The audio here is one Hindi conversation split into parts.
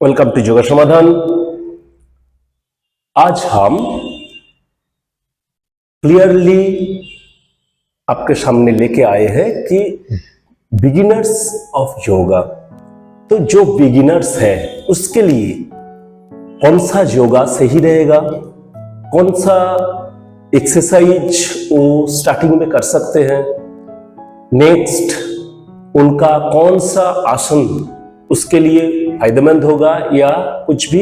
वेलकम टू योगा समाधान। आज हम क्लियरली आपके सामने लेके आए हैं कि बिगिनर्स ऑफ योगा, तो जो बिगिनर्स है उसके लिए कौन सा योगा सही रहेगा, कौन सा एक्सरसाइज वो स्टार्टिंग में कर सकते हैं, नेक्स्ट उनका कौन सा आसन उसके लिए फायदेमंद होगा या कुछ भी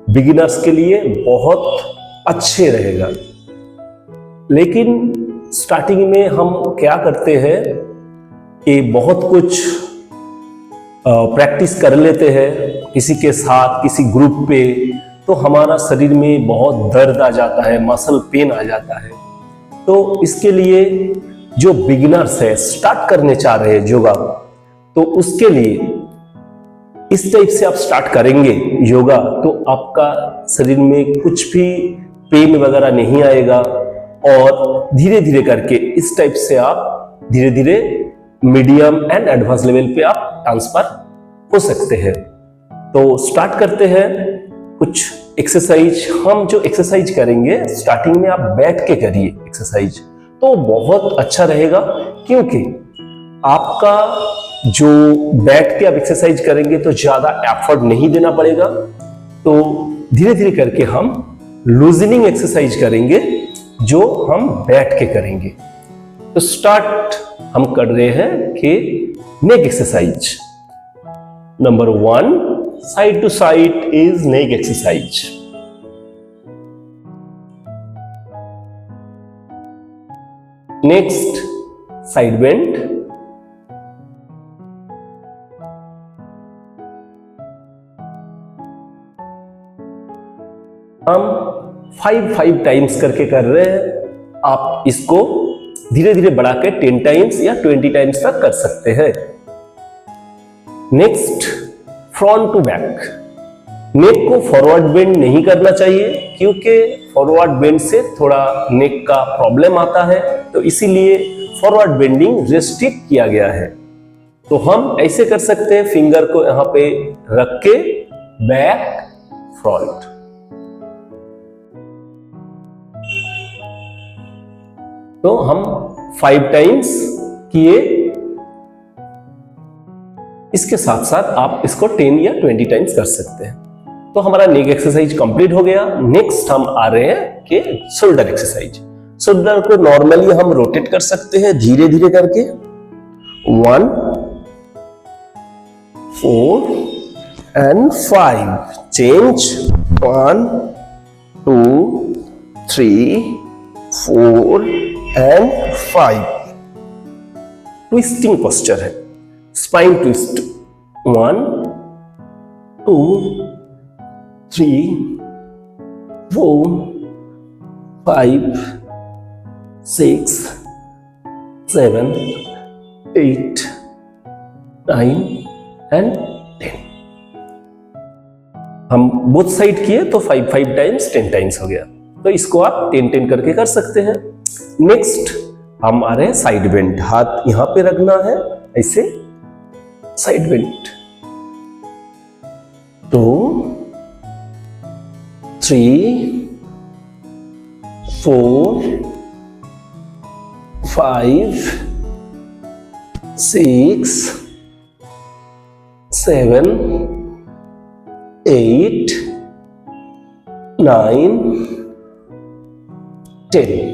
बिगिनर्स के लिए बहुत अच्छे रहेगा। लेकिन स्टार्टिंग में हम क्या करते हैं कि बहुत कुछ प्रैक्टिस कर लेते हैं किसी के साथ, किसी ग्रुप पे, तो हमारा शरीर में बहुत दर्द आ जाता है, मसल पेन आ जाता है। तो इसके लिए जो बिगिनर्स है, स्टार्ट करने चाह रहे हैं योगा, तो उसके लिए इस टाइप से आप स्टार्ट करेंगे योगा तो आपका शरीर में कुछ भी पेन वगैरह नहीं आएगा और धीरे धीरे करके इस टाइप से आप धीरे धीरे मीडियम एंड एडवांस लेवल पे आप ट्रांसफर हो सकते हैं। तो स्टार्ट करते हैं कुछ एक्सरसाइज। हम जो एक्सरसाइज करेंगे स्टार्टिंग में आप बैठ के करिए एक्सरसाइज, तो बहुत अच्छा रहेगा, क्योंकि आपका जो बैठ के आप एक्सरसाइज करेंगे तो ज्यादा एफर्ट नहीं देना पड़ेगा। तो धीरे धीरे करके हम लूजनिंग एक्सरसाइज करेंगे जो हम बैठ के करेंगे। तो स्टार्ट हम कर रहे हैं कि neck exercise. Number 1, side to side is neck exercise. Next, side bend. हम 5 टाइम्स करके कर रहे हैं। आप इसको धीरे धीरे बढ़ा के 10 टाइम्स या 20 टाइम्स तक कर सकते हैं। Next, front to back. Neck को फॉरवर्ड बेंड नहीं करना चाहिए, क्योंकि फॉरवर्ड बेंड से थोड़ा नेक का प्रॉब्लम आता है, तो इसीलिए फॉरवर्ड बेंडिंग रेस्ट्रिक्ट किया गया है। तो हम ऐसे कर सकते हैं, फिंगर को यहां पे रख के बैक फ्रंट। तो हम 5 टाइम्स किए, इसके साथ साथ आप इसको 10 या 20 टाइम्स कर सकते हैं। तो हमारा नेक एक्सरसाइज कंप्लीट हो गया। नेक्स्ट हम आ रहे हैं कि शोल्डर एक्सरसाइज। शोल्डर को नॉर्मली हम रोटेट कर सकते हैं धीरे धीरे करके। 1, 4 and 5। Change. 1, 2, 3, 4 and 5। Twisting posture है, स्पाइन ट्विस्ट। 1, 2, 3, 4, 5, 6, 7, 8, 9 एंड 10। हम बोथ साइड किए तो 5 टाइम्स 10 टाइम्स हो गया। तो इसको आप 10 करके कर सकते हैं। नेक्स्ट हम आ रहे हैं साइड बेंड। हाथ यहां पे रखना है, ऐसे side bend. 2, 3, 4, 5, 6, 7, 8, 9, 10।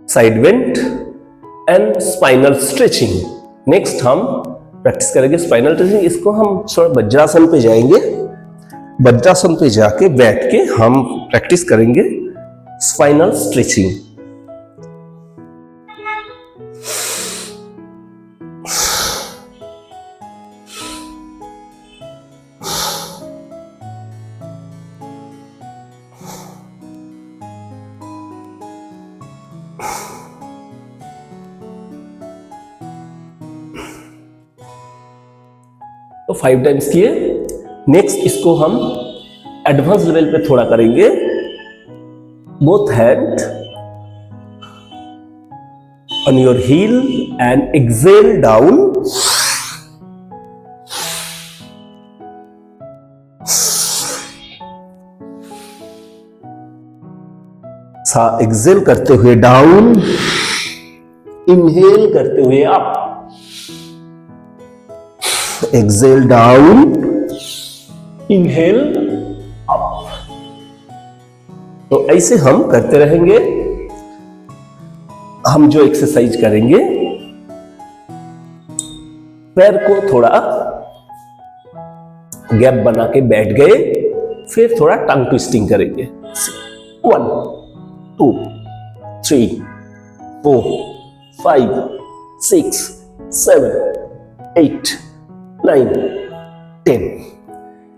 Side bend and spinal stretching. Next हम प्रैक्टिस करेंगे स्पाइनल स्ट्रेचिंग। इसको हम थोड़ा वज्रासन पे जाएंगे। वज्रासन पे जाके बैठ के हम प्रैक्टिस करेंगे स्पाइनल स्ट्रेचिंग। तो 5 टाइम्स किए। नेक्स्ट इसको हम एडवांस लेवल पे थोड़ा करेंगे। Both hand on your heel and exhale down exhale करते हुए डाउन, इनहेल करते हुए up, exhale down, inhale up. तो ऐसे हम करते रहेंगे। हम जो एक्सरसाइज करेंगे, पैर को थोड़ा गैप बना के बैठ गए, फिर थोड़ा टंग ट्विस्टिंग करेंगे। 1 2 3 4 5 6 7 8 9 10।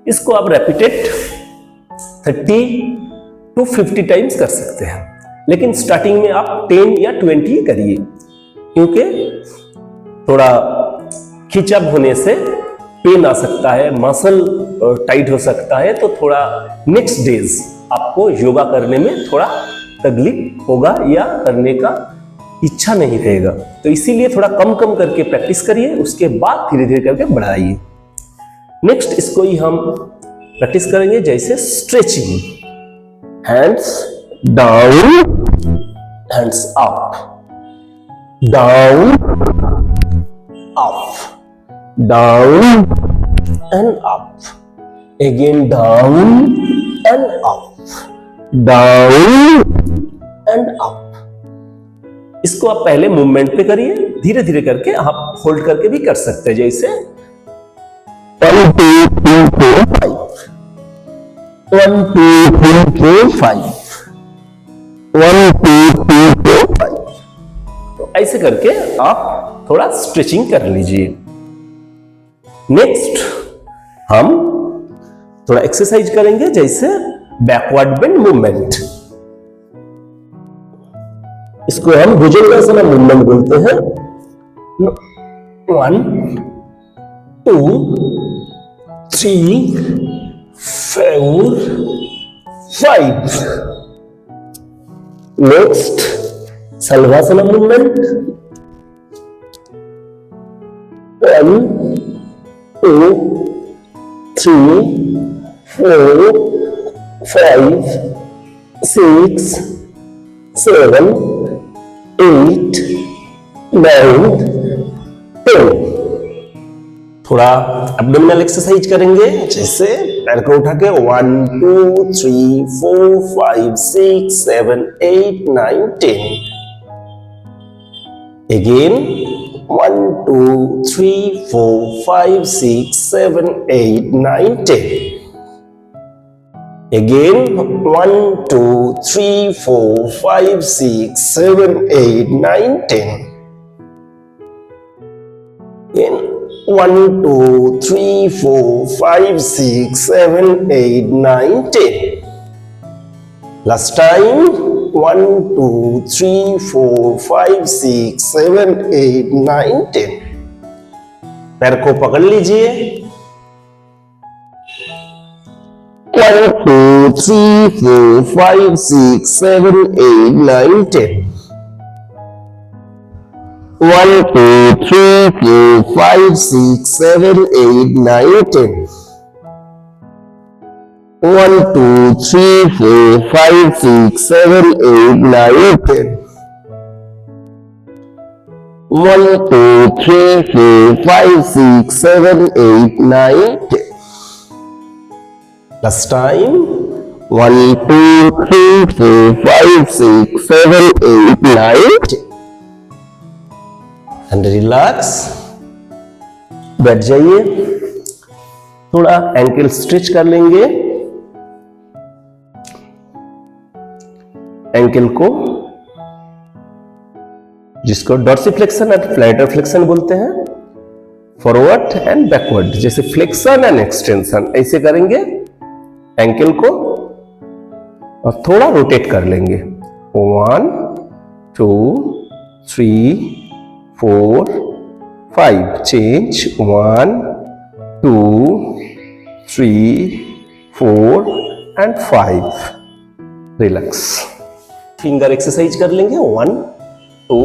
इसको आप रेपिटेड 30 to 50 टाइम्स कर सकते हैं, लेकिन स्टार्टिंग में आप 10 या 20 करिए, क्योंकि थोड़ा खिंचाव होने से पेन आ सकता है, मसल टाइट हो सकता है, तो थोड़ा नेक्स्ट डेज आपको योगा करने में थोड़ा तकलीफ होगा या करने का इच्छा नहीं रहेगा। तो इसीलिए थोड़ा कम कम करके प्रैक्टिस करिए, उसके बाद धीरे धीरे करके बढ़ाइए। नेक्स्ट इसको ही हम प्रैक्टिस करेंगे, जैसे stretching, hands down, hands up, down, up, down and up, again down and up, down and up। इसको आप पहले मूवमेंट पे करिए, धीरे धीरे करके आप होल्ड करके भी कर सकते हैं, जैसे 1 2 3 4 5, 1 2 3 4 5, 1 2 3 4 5। तो ऐसे करके आप थोड़ा स्ट्रेचिंग कर लीजिए। नेक्स्ट हम थोड़ा एक्सरसाइज करेंगे, जैसे बैकवर्ड बेंड मूवमेंट। इसको हम भुजंगासन मूवमेंट बोलते हैं। 1 2 3 4 5। नेक्स्ट सलवासना मूवमेंट। 1 2 3 4 5 6 7 8 9 10। थोड़ा एब्डोमिनल एक्सरसाइज करेंगे, जैसे पैर को उठा के 1 2 3 4 5 6 7 8 9 10। Again 1 2 3 4 5 6 7 8 9 10। Again 1 2 3 4 5 6 7 8 9 10। Again 1 2 3 4 5 6 7 8 9 10। Last time 1 2 3 4 5 6 7 8 9 10। पैर को पकड़ लीजिए। 1 2 3 4 5 6 7 8 9 10। 1 2 3 4 5 6 7 8 9 10। 1 2 3 4 5 6 7 8 9 10। 1 2 3 4 5 6 7 8 9 10। Last time 1 2 3 4 5 6 7 8 9 10। एंड रिलैक्स, बैठ जाइए। थोड़ा एंकल स्ट्रेच कर लेंगे। एंकल को, जिसको डॉर्सिफ्लेक्शन एंड प्लैंटर फ्लेक्शन बोलते हैं, फॉरवर्ड एंड बैकवर्ड, जैसे फ्लेक्शन एंड एक्सटेंशन, ऐसे करेंगे एंकल को और थोड़ा रोटेट कर लेंगे। 1 2 3 4 5, change 1 2 3 4 and 5। Relax, finger exercise कर लेंगे। 1 2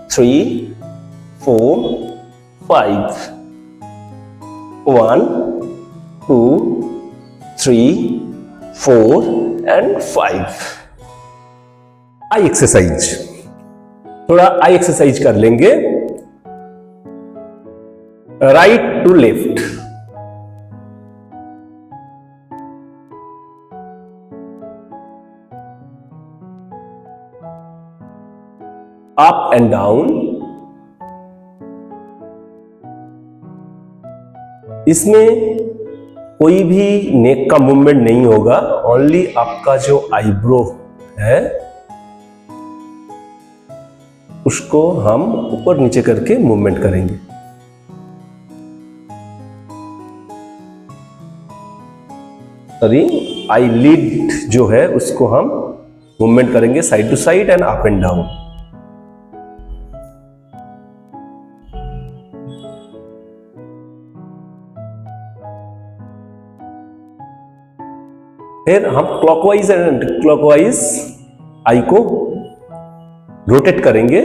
3 4 5, 1 2 3 4 and 5। आई एक्सरसाइज, थोड़ा आई एक्सरसाइज कर लेंगे। Right to left, up and down. इसमें कोई भी नेक का मूवमेंट नहीं होगा, ओनली आपका जो आईब्रो है उसको हम ऊपर नीचे करके मूवमेंट करेंगे। सॉरी, आईलिड जो है उसको हम मूवमेंट करेंगे side to side and up and down. फिर हम clockwise and anti clockwise eye को रोटेट करेंगे।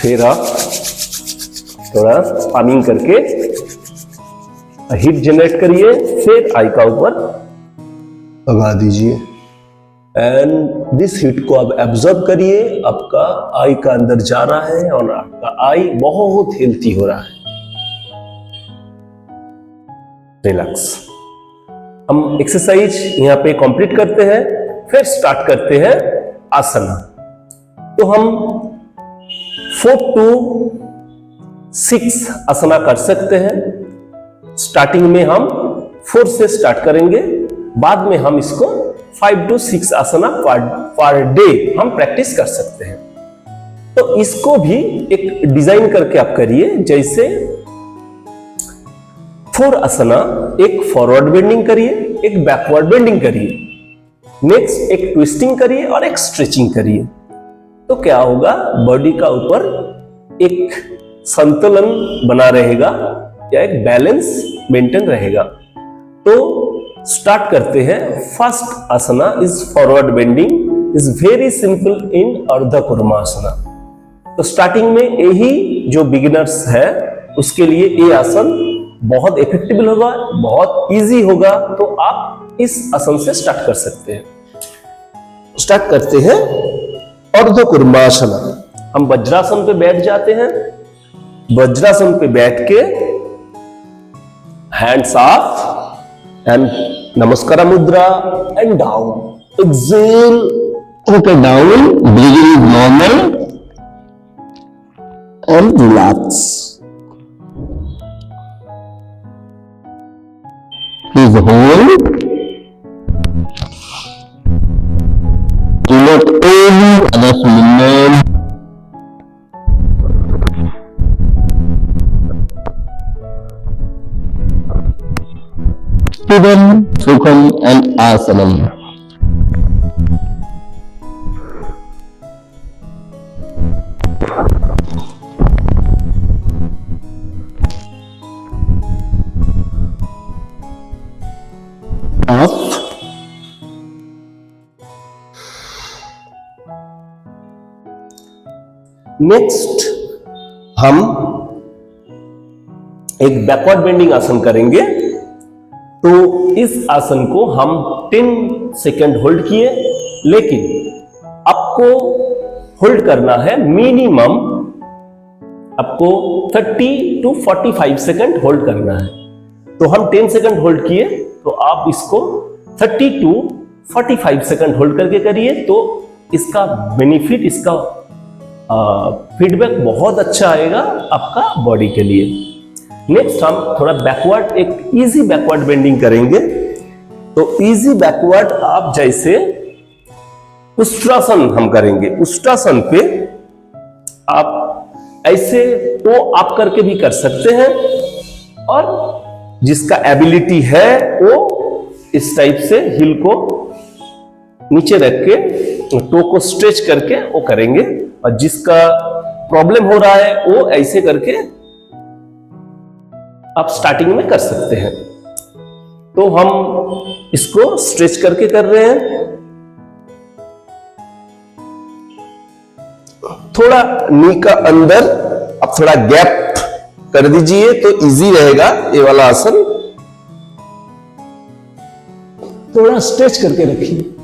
फिर आप थोड़ा पामिंग करके हीट जनरेट करिए, फिर आई का ऊपर लगा दीजिए एंड दिस हीट को अब एब्जॉर्ब करिए। आपका आई का अंदर जा रहा है और आपका आई बहुत हेल्थी हो रहा है। रिलैक्स। हम एक्सरसाइज यहां पे कंप्लीट करते हैं, फिर स्टार्ट करते हैं आसना। तो हम 4 to 6 आसना कर सकते हैं। स्टार्टिंग में हम 4 से स्टार्ट करेंगे, बाद में हम इसको 5 to 6 आसना पर डे हम प्रैक्टिस कर सकते हैं। तो इसको भी एक डिजाइन करके आप करिए, जैसे 4 आसना, एक फॉरवर्ड बेंडिंग करिए, एक बैकवर्ड बेंडिंग करिए, नेक्स्ट एक ट्विस्टिंग करिए और एक स्ट्रेचिंग करिए। तो क्या होगा, बॉडी का ऊपर एक संतुलन बना रहेगा या एक बैलेंस मेंटेन रहेगा। तो स्टार्ट करते हैं। First asana is forward bending, is very simple in Ardha Kurmasana. तो स्टार्टिंग में यही जो बिगिनर्स है उसके लिए ये आसन बहुत इफेक्टिव होगा, बहुत इजी होगा। तो आप इस आसन से स्टार्ट कर सकते हैं। स्टार्ट करते हैं अर्ध कुर्मासना। हम वज्रासन पे बैठ जाते हैं। वज्रासन पे बैठ के hands up and namaskar mudra and down. Exhale, okay down, breathing is normal and relax. Please hold, do not any other movement. Stidham, Sukham and Asanam. Up. Next हम एक बैकवर्ड बेंडिंग आसन करेंगे। तो इस आसन को हम 10 सेकेंड होल्ड किए, लेकिन आपको होल्ड करना है मिनिमम, आपको 30 to 45 सेकेंड होल्ड करना है। तो हम 10 सेकेंड होल्ड किए, तो आप इसको 30 to 45 सेकेंड होल्ड करके करिए। तो इसका बेनिफिट, इसका फीडबैक बहुत अच्छा आएगा आपका बॉडी के लिए। नेक्स्ट हम थोड़ा बैकवर्ड, एक इजी बैकवर्ड बेंडिंग करेंगे। तो इजी बैकवर्ड आप जैसे उष्ट्रासन हम करेंगे। उष्ट्रासन पे आप ऐसे तो आप करके भी कर सकते हैं, और जिसका एबिलिटी है वो इस टाइप से हिल को नीचे रख के टो को स्ट्रेच करके वो करेंगे, और जिसका प्रॉब्लम हो रहा है वो ऐसे करके आप स्टार्टिंग में कर सकते हैं। तो हम इसको स्ट्रेच करके कर रहे हैं। थोड़ा नी का अंदर अब थोड़ा गैप कर दीजिए तो इजी रहेगा ये वाला आसन। थोड़ा स्ट्रेच करके रखिए।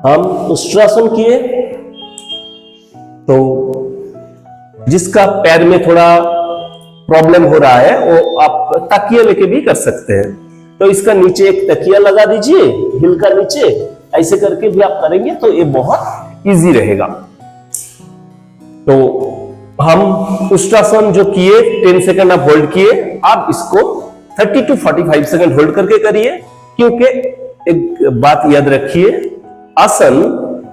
हम उष्ट्रासन किए तो जिसका पैर में थोड़ा प्रॉब्लम हो रहा है वो आप तकिया लेके भी कर सकते हैं। तो इसका नीचे एक तकिया लगा दीजिए, हिल का नीचे, ऐसे करके भी आप करेंगे तो ये बहुत इजी रहेगा। तो हम उष्ट्रासन जो किए 10 सेकंड आप होल्ड किए, आप इसको 30 to 45 सेकंड होल्ड करके करिए, क्योंकि एक बात याद रखिए, आसन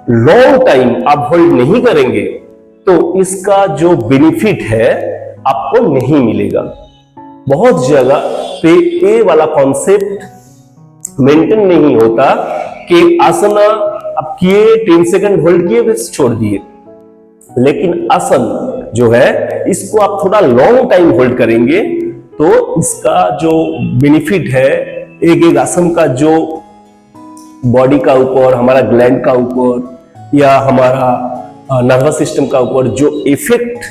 लॉन्ग टाइम आप होल्ड नहीं करेंगे तो इसका जो बेनिफिट है आपको नहीं मिलेगा। बहुत जगह पे ये वाला कॉन्सेप्ट मेंटेन नहीं होता कि आसन आप किए 10 सेकंड होल्ड किए बस छोड़ दिए, लेकिन आसन जो है इसको आप थोड़ा लॉन्ग टाइम होल्ड करेंगे तो इसका जो बेनिफिट है, एक आसन का जो बॉडी का ऊपर, हमारा ग्लैंड का ऊपर या हमारा नर्वस सिस्टम का ऊपर जो इफेक्ट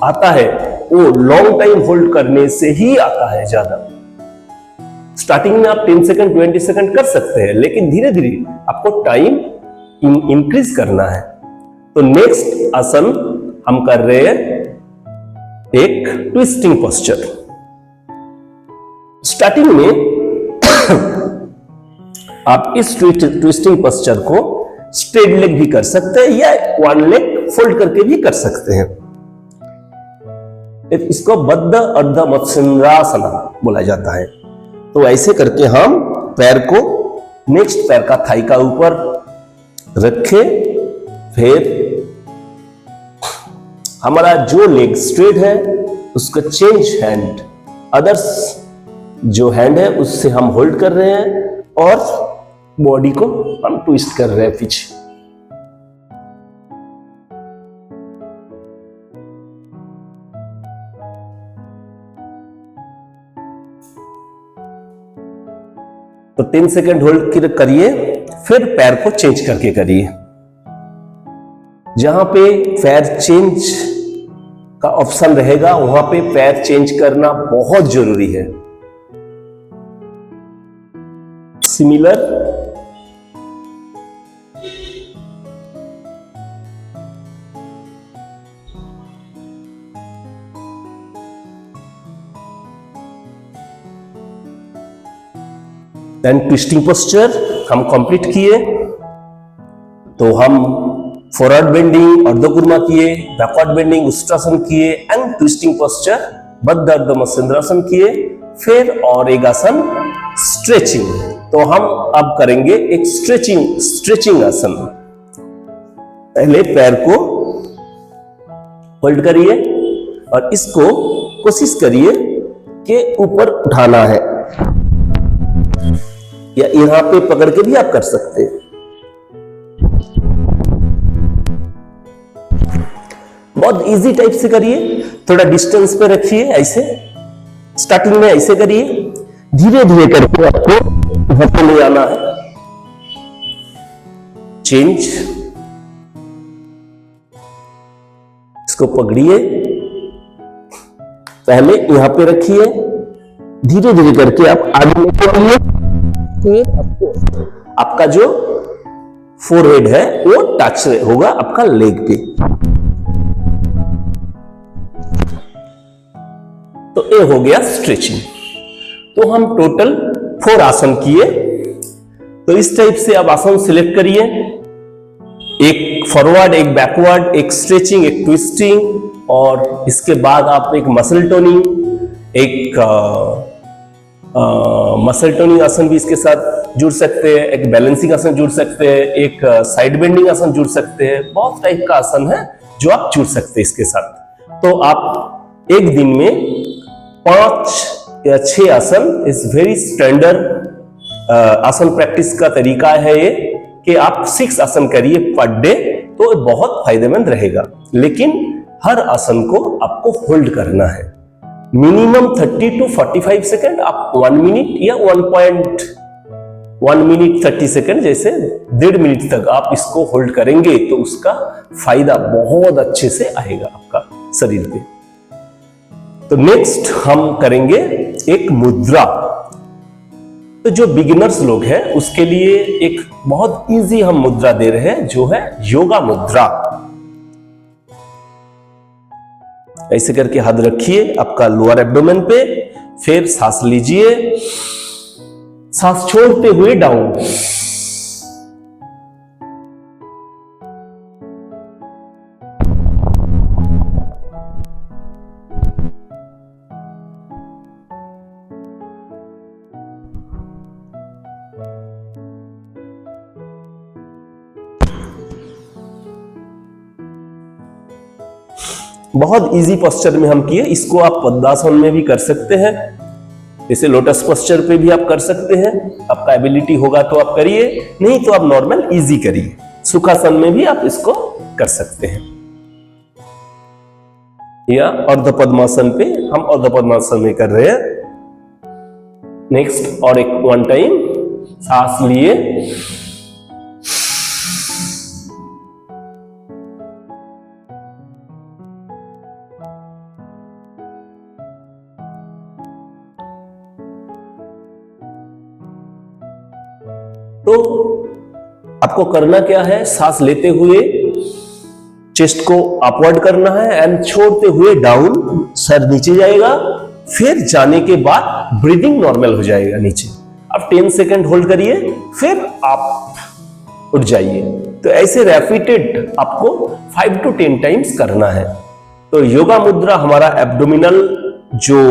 आता है वो लॉन्ग टाइम होल्ड करने से ही आता है ज्यादा। स्टार्टिंग में आप 10 सेकंड 20 सेकंड कर सकते हैं, लेकिन धीरे धीरे आपको टाइम इंक्रीज करना है। तो नेक्स्ट आसन हम कर रहे हैं एक ट्विस्टिंग पोस्चर। स्टार्टिंग में आप इस ट्विस्टिंग पोस्चर को स्ट्रेट लेग भी कर सकते हैं या वन लेग फोल्ड करके भी कर सकते हैं। इसको बद्ध अर्ध मत्स्येंद्रासन बोला जाता है। तो ऐसे करके हम पैर को नेक्स्ट पैर का थाई का ऊपर रखे, फिर हमारा जो लेग स्ट्रेट है उसका चेंज हैंड, अदर्स जो हैंड है उससे हम होल्ड कर रहे हैं और बॉडी को हम ट्विस्ट कर रहे हैं पीछे। तो 10 सेकंड होल्ड करिए, फिर पैर को चेंज करके करिए। जहां पे पैर चेंज का ऑप्शन रहेगा वहां पे पैर चेंज करना बहुत जरूरी है। सिमिलर देन ट्विस्टिंग पोस्चर हम कंप्लीट किए तो हम फॉरवर्ड बेंडिंग अर्धकुर्मा किए, बैकवर्ड बेंडिंग उष्ट्रासन किए एंड ट्विस्टिंग पोस्चर बद्ध अर्ध मत्स्येंद्रासन किए, फिर और एक आसन स्ट्रेचिंग। तो हम अब करेंगे एक स्ट्रेचिंग आसन। पहले पैर को होल्ड करिए और इसको कोशिश करिए कि ऊपर उठाना है, या यहां पे पकड़ के भी आप कर सकते हैं। बहुत इजी टाइप से करिए, थोड़ा डिस्टेंस पे रखिए, ऐसे स्टार्टिंग में ऐसे करिए, धीरे धीरे करके आपको वहां पे ले आना है। चेंज, इसको पकड़िए, पहले यहां पे रखिए, धीरे धीरे करके आप आगे लेके आइए, फिर आपका जो फोरहेड है वो टच होगा आपका लेग पे। तो ये हो गया स्ट्रेचिंग। तो हम टोटल 4 आसन किए। तो इस टाइप से आप आसन सिलेक्ट करिए, एक फॉरवर्ड, एक बैकवर्ड, एक स्ट्रेचिंग, एक ट्विस्टिंग, और इसके बाद आप एक मसल टोनिंग, एक मसल टोनिंग आसन भी इसके साथ जुड़ सकते हैं, एक बैलेंसिंग आसन जुड़ सकते हैं, एक साइड बेंडिंग आसन जुड़ सकते हैं। बहुत टाइप का आसन है जो आप जुड़ सकते हैं इसके साथ। तो आप एक दिन में 5 या 6 आसन इज वेरी स्टैंडर्ड आसन प्रैक्टिस का तरीका है ये। कि आप 6 आसन करिए पर डे तो बहुत फायदेमंद रहेगा। लेकिन हर आसन को आपको होल्ड करना है मिनिमम 30 to 45 सेकंड। आप 1 मिनट या 1 मिनट 30 सेकंड जैसे 1.5 मिनट तक आप इसको होल्ड करेंगे तो उसका फायदा बहुत अच्छे से आएगा आपका शरीर पे। तो नेक्स्ट हम करेंगे एक मुद्रा। तो जो बिगिनर्स लोग हैं उसके लिए एक बहुत इजी हम मुद्रा दे रहे हैं जो है योगा मुद्रा। ऐसे करके हाथ रखिए आपका लोअर एब्डोमेन पे, फिर सांस लीजिए, सांस छोड़ते हुए डाउन। बहुत इजी पोस्चर में हम किए, इसको आप पद्मासन में भी कर सकते हैं, जैसे लोटस पोस्चर पे भी आप कर सकते हैं। आपका एबिलिटी होगा तो आप करिए, नहीं तो आप नॉर्मल इजी करिए। सुखासन में भी आप इसको कर सकते हैं या अर्ध पद्मासन पे, हम अर्ध पद्मासन में कर रहे हैं। नेक्स्ट और एक 1 टाइम सांस लिए, तो आपको करना क्या है, सांस लेते हुए चेस्ट को अपवर्ड करना है एंड छोड़ते हुए डाउन, सर नीचे जाएगा, फिर जाने के बाद ब्रीदिंग नॉर्मल हो जाएगा नीचे। अब 10 सेकंड होल्ड करिए, फिर आप उठ जाइए। तो ऐसे रैपिड आपको 5 to 10 टाइम्स करना है। तो योगा मुद्रा हमारा एब्डोमिनल जो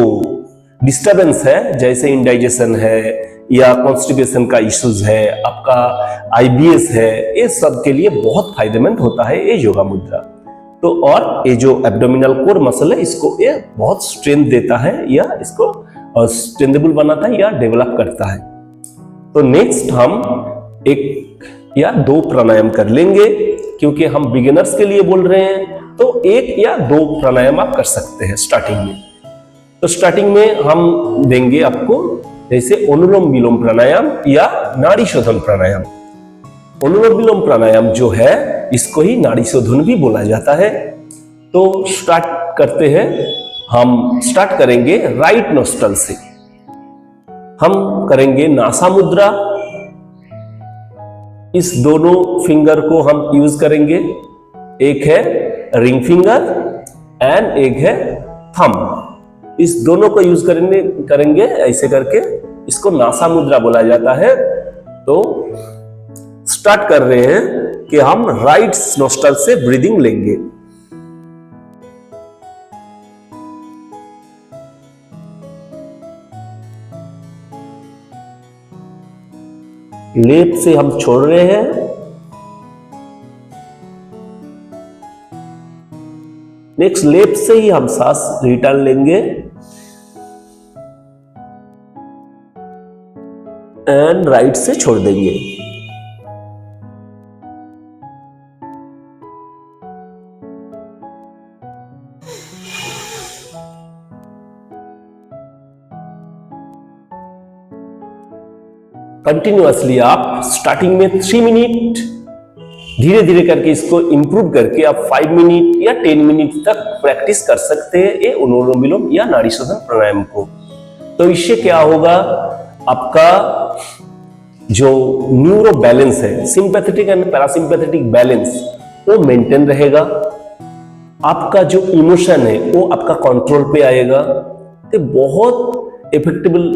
डिस्टर्बेंस है, जैसे इंडाइजेशन है या कॉन्स्टिपेशन का इश्यूज है, आपका आईबीएस है, ये सब के लिए बहुत फायदेमंद होता है ये योगा मुद्रा। तो और ये जो एब्डोमिनल कोर मसल है इसको ये बहुत स्ट्रेंथ देता है या इसको स्ट्रेंथेबल बनाता है या डेवलप करता है। तो नेक्स्ट हम 1 या 2 प्राणायाम कर लेंगे, क्योंकि हम बिगिनर्स के लिए बोल रहे हैं। तो 1 या 2 प्राणायाम आप कर सकते हैं स्टार्टिंग में। तो स्टार्टिंग में हम देंगे आपको जैसे अनुलोम विलोम प्राणायाम या नाड़ी शोधन प्राणायाम। अनुलोम विलोम प्राणायाम जो है इसको ही नाड़ी शोधन भी बोला जाता है। तो स्टार्ट करते हैं, हम स्टार्ट करेंगे राइट नोस्ट्रल से। हम करेंगे नासा मुद्रा। इस दोनों फिंगर को हम यूज करेंगे, एक है रिंग फिंगर एंड एक है थंब। इस दोनों को यूज करेंगे ऐसे करके, इसको नासा मुद्रा बोला जाता है। तो स्टार्ट कर रहे हैं कि हम राइट नोस्ट्रल से ब्रीदिंग लेंगे। लेफ्ट से हम छोड़ रहे हैं, नेक्स्ट लेफ्ट से ही हम सांस रिटर्न लेंगे एंड राइट से छोड़ देंगे। कंटिन्यूअसली आप स्टार्टिंग में 3 मिनट धीरे धीरे करके इसको इंप्रूव करके आप 5 मिनट या 10 मिनट तक प्रैक्टिस कर सकते हैं ये अनुलोम विलोम या नाड़ी शोधन प्राणायाम को। तो इससे क्या होगा, आपका जो न्यूरो बैलेंस है, सिंपैथेटिक एंड पैरासिम्पैथेटिक बैलेंस, वो मेंटेन रहेगा। आपका जो इमोशन है वो आपका कंट्रोल पे आएगा। तो बहुत इफेक्टिबल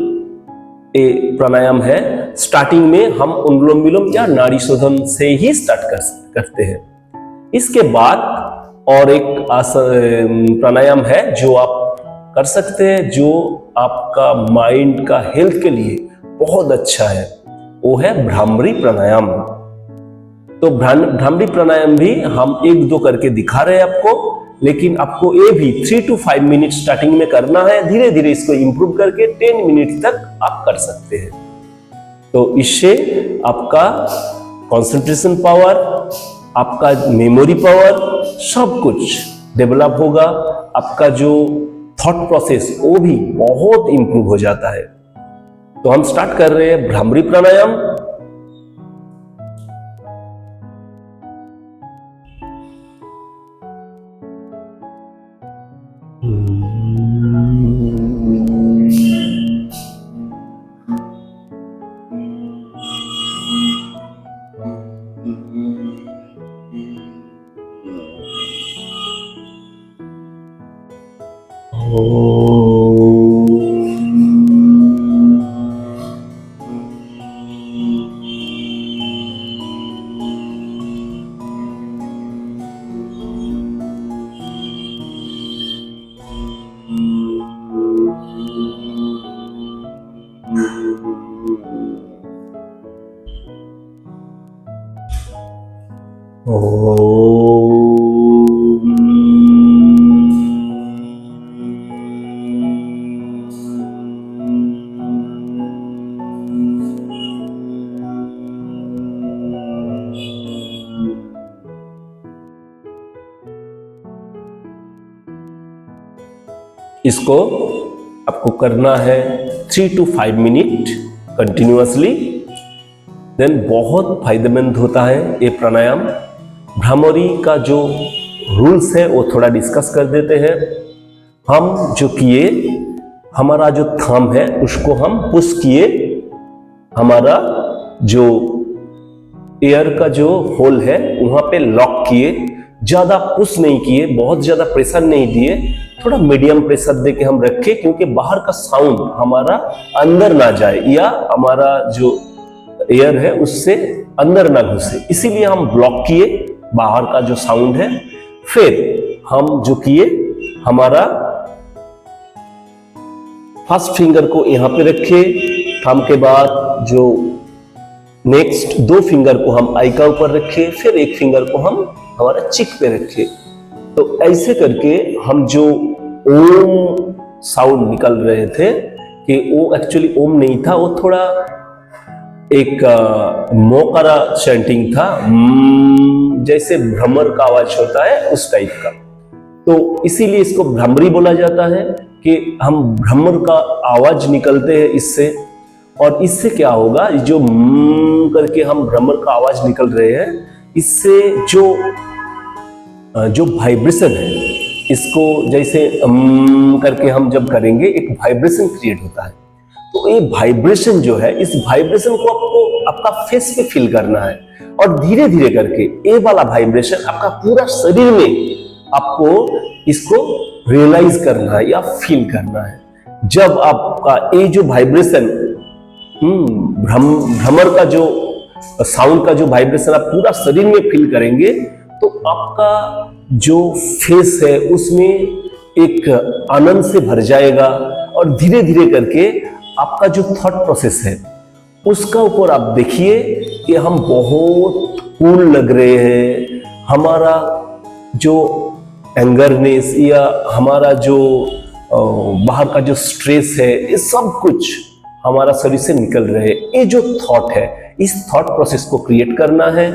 प्राणायाम है। स्टार्टिंग में हम अनुलोम विलोम या नाड़ी शोधन से ही स्टार्ट करते हैं। इसके बाद और एक प्राणायाम है जो आप कर सकते हैं, जो आपका माइंड का हेल्थ के लिए बहुत अच्छा है, वो है भ्रामरी प्राणायाम। तो भ्रामरी प्राणायाम भी हम 1-2 करके दिखा रहे हैं आपको, लेकिन आपको ये भी 3 to 5 मिनट स्टार्टिंग में करना है। धीरे धीरे इसको इंप्रूव करके 10 मिनट तक आप कर सकते हैं। तो इससे आपका कंसंट्रेशन पावर, आपका मेमोरी पावर, सब कुछ डेवलप होगा। आपका जो थॉट प्रोसेस वो भी बहुत इंप्रूव हो जाता है। तो हम स्टार्ट कर रहे हैं भ्रामरी प्राणायाम। इसको आपको करना है 3 to 5 मिनट कंटिन्यूअसली। देन बहुत फायदेमंद होता है ये प्राणायाम। भ्रामरी का जो रूल्स है वो थोड़ा डिस्कस कर देते हैं। हम जो किए, हमारा जो थंब है उसको हम पुश किए, हमारा जो एयर का जो होल है वहां पे लॉक किए, ज्यादा पुश नहीं किए, बहुत ज्यादा प्रेशर नहीं दिए, थोड़ा मीडियम प्रेशर देके हम रखे, क्योंकि बाहर का साउंड हमारा अंदर ना जाए या हमारा जो एयर है उससे अंदर ना घुसे, इसीलिए हम ब्लॉक किए बाहर का जो साउंड है। फिर हम जो किए, हमारा फर्स्ट फिंगर को यहां पे रखे, थंब के बाद जो नेक्स्ट 2 फिंगर को हम आई का ऊपर रखे, फिर 1 फिंगर को हम हमारा चिक पे रखे। तो ऐसे करके हम जो ओम साउंड निकल रहे थे, कि वो एक्चुअली ओम नहीं था, वो थोड़ा एक मोकारा चैंटिंग था, जैसे भ्रमर का आवाज होता है उस टाइप का। तो इसीलिए इसको भ्रामरी बोला जाता है कि हम भ्रमर का आवाज निकलते हैं इससे। और इससे क्या होगा, जो करके हम भ्रमर का आवाज निकल रहे हैं, इससे जो वाइब्रेशन है, इसको जैसे करके हम जब करेंगे एक वाइब्रेशन क्रिएट होता है। तो ये वाइब्रेशन जो है, इस वाइब्रेशन को आपको आपका फेस पे फील करना है, और धीरे धीरे करके ये वाला वाइब्रेशन आपका पूरा शरीर में आपको इसको रियलाइज करना है या फील करना है। जब आपका ये जो वाइब्रेशन, भ्रमर का जो साउंड का जो वाइब्रेशन आप पूरा शरीर में फील करेंगे, तो आपका जो फेस है उसमें एक आनंद से भर जाएगा। और धीरे धीरे करके आपका जो थॉट प्रोसेस है उसका ऊपर आप देखिए कि हम बहुत कूल लग रहे हैं, हमारा जो एंगरनेस या हमारा जो बाहर का जो स्ट्रेस है, ये सब कुछ हमारा शरीर से निकल रहे हैं। ये जो थॉट है, इस थॉट प्रोसेस को क्रिएट करना है।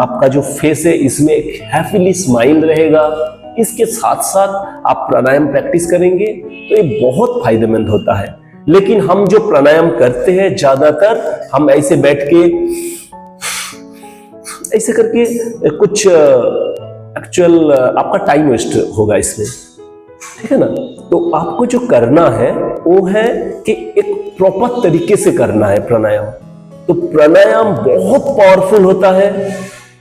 आपका जो फेस है इसमें एक हैप्पीली स्माइल रहेगा। इसके साथ साथ आप प्राणायाम प्रैक्टिस करेंगे तो ये बहुत फायदेमंद होता है। लेकिन हम जो प्राणायाम करते हैं ज्यादातर हम ऐसे बैठ के ऐसे करके कुछ एक्चुअल आपका टाइम वेस्ट होगा इसमें, ठीक है ना। तो आपको जो करना है वो है कि एक प्रॉपर तरीके से करना है प्राणायाम। तो प्राणायाम बहुत पावरफुल होता है,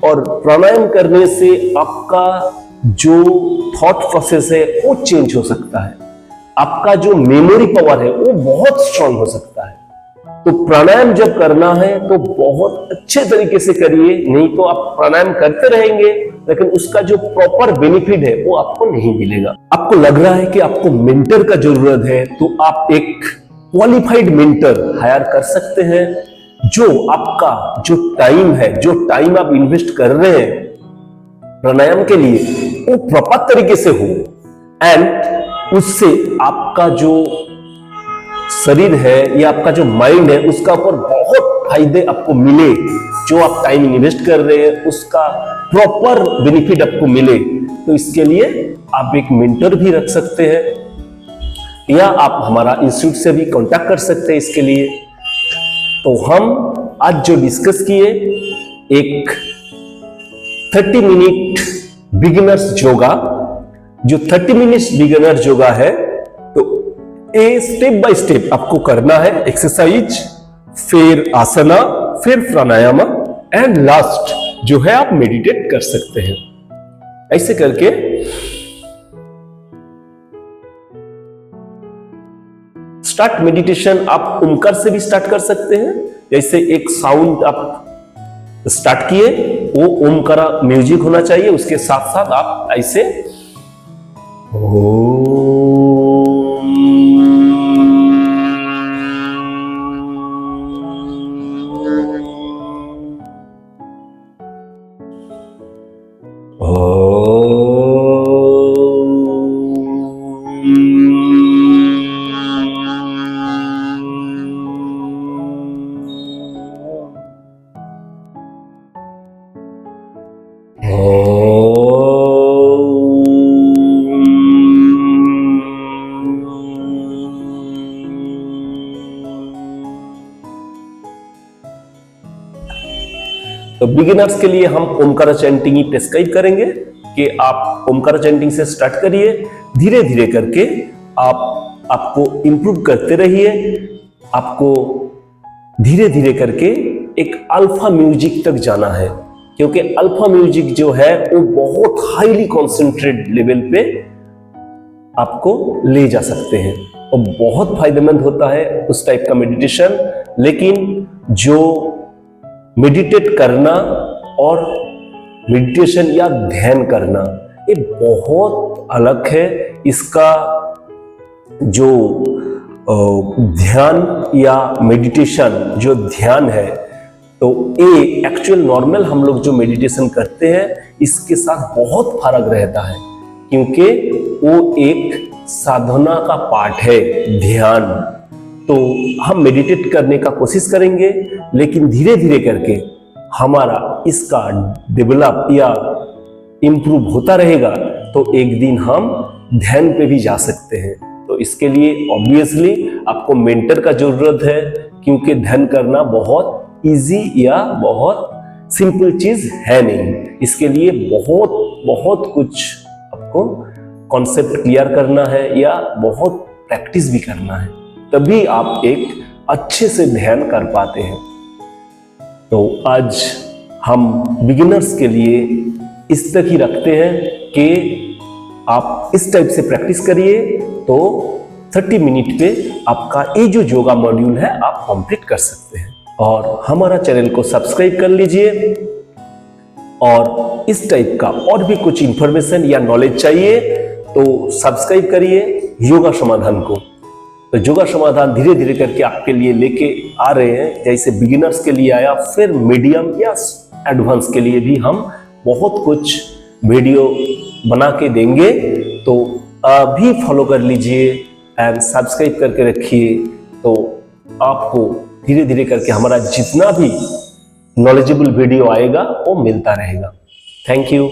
और प्राणायाम करने से आपका जो थॉट प्रोसेस है वो चेंज हो सकता है, आपका जो मेमोरी पावर है वो बहुत स्ट्रांग हो सकता है। तो प्राणायाम जब करना है तो बहुत अच्छे तरीके से करिए, नहीं तो आप प्राणायाम करते रहेंगे लेकिन उसका जो प्रॉपर बेनिफिट है वो आपको नहीं मिलेगा। आपको लग रहा है कि आपको मेंटर का जरूरत है, तो आप एक क्वालिफाइड मेंटर हायर कर सकते हैं, जो आपका जो टाइम है, जो टाइम आप इन्वेस्ट कर रहे हैं प्राणायाम के लिए, वो प्रॉपर तरीके से हो, एंड उससे आपका जो शरीर है या आपका जो माइंड है उसका ऊपर बहुत फायदे आपको मिले, जो आप टाइम इन्वेस्ट कर रहे हैं उसका प्रॉपर बेनिफिट आपको मिले, तो इसके लिए आप एक मेंटर भी रख सकते हैं या आप हमारा इंस्टीट्यूट से भी कांटेक्ट कर सकते हैं इसके लिए। तो हम आज जो डिस्कस किए, एक 30 मिनट बिगिनर्स योगा, जो 30 मिनट्स बिगिनर योगा है, तो ये स्टेप बाय स्टेप आपको करना है। एक्सरसाइज, फिर आसना, फिर प्राणायाम एंड लास्ट जो है आप मेडिटेट कर सकते हैं। ऐसे करके स्टार्ट मेडिटेशन आप ओमकार से भी स्टार्ट कर सकते हैं। जैसे एक साउंड आप स्टार्ट किए, वो ओमकारा म्यूजिक होना चाहिए, उसके साथ साथ आप ऐसे तो बिगिनर्स के लिए हम ओमकारा चैंटिंग ही प्रेस्क्राइब करेंगे कि आप ओमकारा चैंटिंग से स्टार्ट करिए, धीरे धीरे करके आपको इंप्रूव करते रहिए। आपको धीरे धीरे करके एक अल्फा म्यूजिक तक जाना है, क्योंकि अल्फा म्यूजिक जो है वो बहुत हाईली कॉन्सेंट्रेट लेवल पे आपको ले जा सकते हैं और बहुत फायदेमंद होता है उस टाइप का मेडिटेशन। लेकिन जो मेडिटेट करना और मेडिटेशन या ध्यान करना ये बहुत अलग है। इसका जो ध्यान या मेडिटेशन जो ध्यान है, तो ये एक्चुअल नॉर्मल हम लोग जो मेडिटेशन करते हैं इसके साथ बहुत फर्क रहता है, क्योंकि वो एक साधना का पार्ट है ध्यान। तो हम मेडिटेट करने का कोशिश करेंगे, लेकिन धीरे धीरे करके हमारा इसका डेवलप या इम्प्रूव होता रहेगा, तो एक दिन हम ध्यान पे भी जा सकते हैं। तो इसके लिए ऑब्वियसली आपको मेंटर का जरूरत है, क्योंकि ध्यान करना बहुत इजी या बहुत सिंपल चीज है नहीं। इसके लिए बहुत कुछ आपको कॉन्सेप्ट क्लियर करना है या बहुत प्रैक्टिस भी करना है, तभी आप एक अच्छे से ध्यान कर पाते हैं। तो आज हम बिगिनर्स के लिए इस तक ही रखते हैं कि आप इस टाइप से प्रैक्टिस करिए, तो 30 मिनट पे आपका ये जो योगा मॉड्यूल है आप कंप्लीट कर सकते हैं। और हमारा चैनल को सब्सक्राइब कर लीजिए, और इस टाइप का और भी कुछ इंफॉर्मेशन या नॉलेज चाहिए तो सब्सक्राइब करिए योगा समाधान को। तो योगा समाधान धीरे धीरे करके आपके लिए लेके आ रहे हैं, जैसे बिगिनर्स के लिए आया, फिर मीडियम या एडवांस के लिए भी हम बहुत कुछ वीडियो बना के देंगे। तो अभी फॉलो कर लीजिए एंड सब्सक्राइब करके रखिए, तो आपको धीरे धीरे करके हमारा जितना भी नॉलेजेबल वीडियो आएगा वो मिलता रहेगा। Thank you.